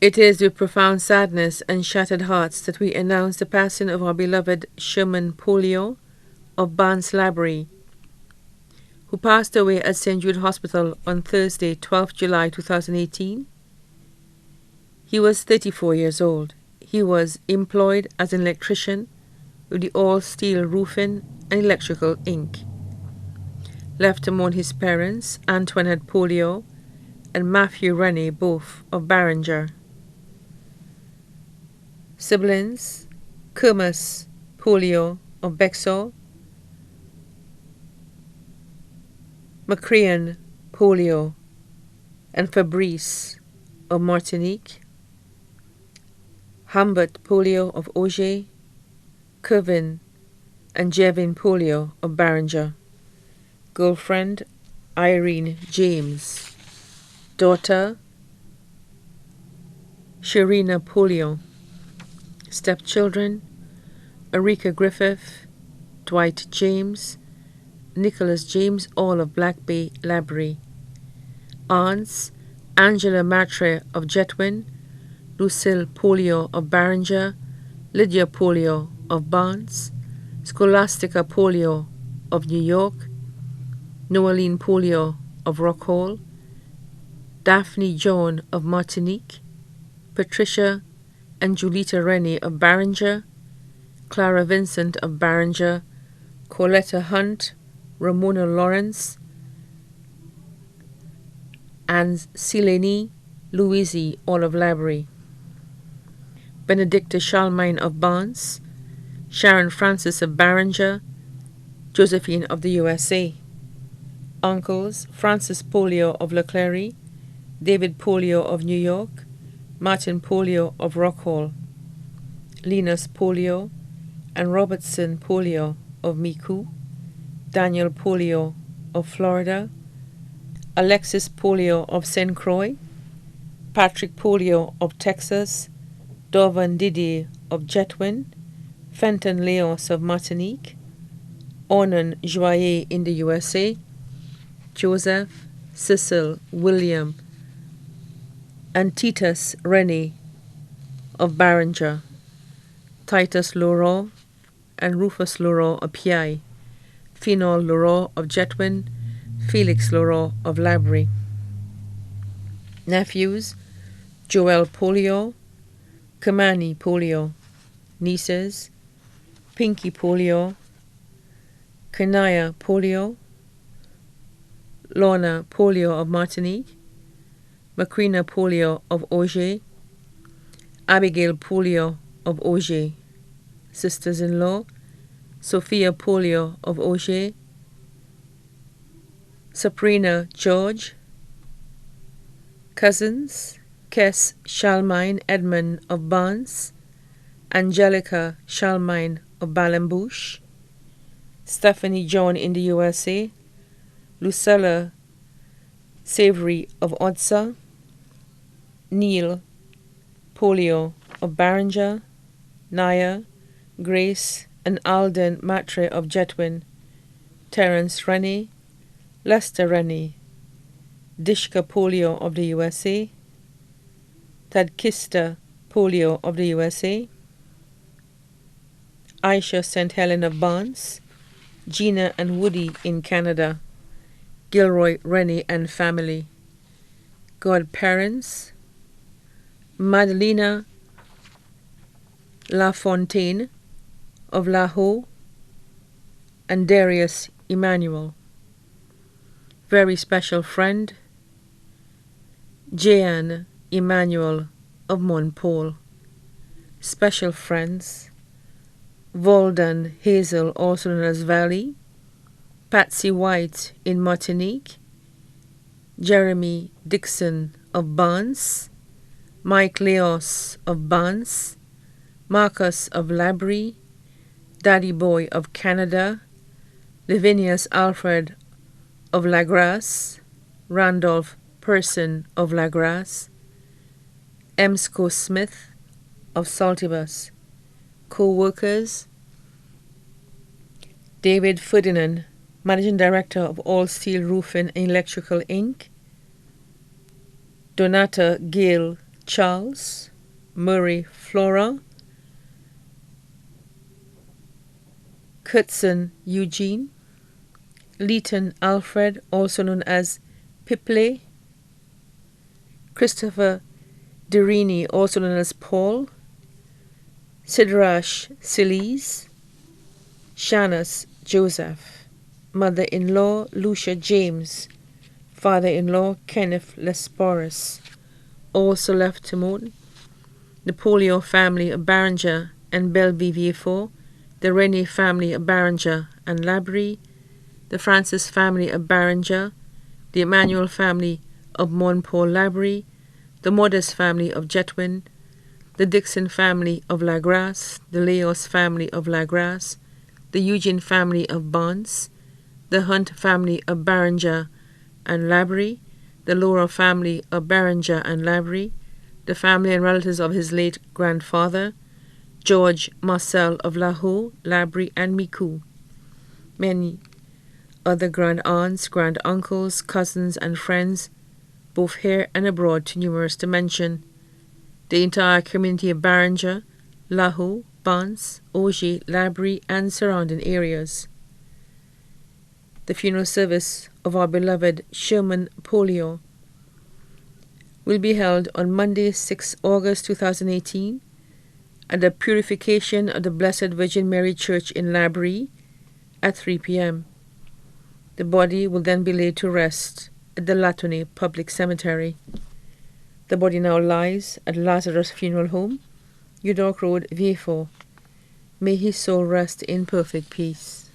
It is with profound sadness and shattered hearts that we announce the passing of our beloved Sherman Polio of Barnes Library, who passed away at St. Jude Hospital on Thursday, 12th July 2018. He was 34 years old. He was employed as an electrician with the all-steel roofing and electrical Inc. Left to mourn his parents, Antoinette Polio and Matthew Rennie, both of Barringer. Siblings, Kermas Polio of Bexor, Macrean Polio and Fabrice of Martinique, Humbert Polio of Auger, Kevin and Jevin Polio of Barringer. Girlfriend, Irene James. Daughter, Sharina Polio. Stepchildren, Erika Griffith, Dwight James, Nicholas James, all of Black Bay Library. Aunts, Angela Matre of Jetwin, Lucille Polio of Barringer, Lydia Polio of Barnes, Scholastica Polio of New York, Noeline Polio of Rockhall, Daphne John of Martinique, Patricia and Julita Rennie of Barringer, Clara Vincent of Barringer, Coletta Hunt, Ramona Lawrence, and Sileni Louisi, all of Library. Benedicta Shalmine of Barnes, Sharon Francis of Barringer, Josephine of the USA. Uncles, Francis Polio of Leclerc, David Polio of New York, Martin Polio of Rockhall, Linus Polio and Robertson Polio of Micoud, Daniel Polio of Florida, Alexis Polio of St. Croix, Patrick Polio of Texas, Dovan Didier of Jetwin, Fenton Leos of Martinique, Onan Joyer in the USA, Joseph, Cecil, William, and Titus Rennie of Barringer, Titus Laurent and Rufus Laurent of Piaille, Phenol Laurent of Jetwin, Felix Laurent of Library. Nephews, Joel Polio, Kamani Polio. Nieces, Pinky Polio, Kanaya Polio, Lorna Polio of Martinique, Macrina Polio of Auger, Abigail Polio of Auger. Sisters-in-law, Sophia Polio of Auger, Sabrina George. Cousins, Kes Shalmine Edmund of Barnes, Angelica Shalmine of Balambouche, Stephanie John in the USA, Lucella Savory of Odsa, Neil Polio of Barringer, Naya, Grace and Alden Matre of Jetwin, Terence Rennie, Lester Rennie, Dishka Polio of the USA, Tadkista Polio of the USA, Aisha St. Helen of Barnes, Gina and Woody in Canada, Gilroy Rennie and family, godparents, Madalena Lafontaine of Lahore, and Darius Emmanuel. Very special friend, Jeanne Emmanuel of Monpole. Special friends, Voldan Hazel, also known as Valley, Patsy White in Martinique, Jeremy Dixon of Barnes, Mike Leos of Barnes, Marcus of Labrie, Daddy Boy of Canada, Livinius Alfred of Lagrasse, Randolph Person of Lagrasse, Emsco Smith of Saltibus. Co-workers, David Ferdinand, Managing Director of All Steel Roofing and Electrical Inc., Donata Gail Charles, Murray Flora, Kurtzen Eugene, Leighton Alfred, also known as Pipley, Christopher Derini, also known as Paul, Sidrash Siles, Shanus Joseph, mother-in-law Lucia James, father-in-law Kenneth Lesporus. Also left to mourn the Polio family of Barringer and Belvivier, the Rene family of Barringer and Labrie, the Francis family of Barringer, the Emmanuel family of Monport Labrie, the Modest family of Jetwin, the Dixon family of Lagrasse, the Leos family of Lagrasse, the Eugene family of Bonds, the Hunt family of Barringer and Labrie, the Laura family of Barringer and Labrie, the family and relatives of his late grandfather, George Marcel of Lahoud, Labrie and Micou. Many other grand aunts, grand uncles, cousins, and friends, both here and abroad, too numerous to mention. The entire community of Barringer, Lahoud, Bonds, Auger, Labrie, and surrounding areas. The funeral service of our beloved Sherman Polio will be held on Monday, 6 August 2018 at the Purification of the Blessed Virgin Mary Church in Labrie at 3 p.m. The body will then be laid to rest at the Latone Public Cemetery. The body now lies at Lazarus Funeral Home, Udork Road, Vieux. May his soul rest in perfect peace.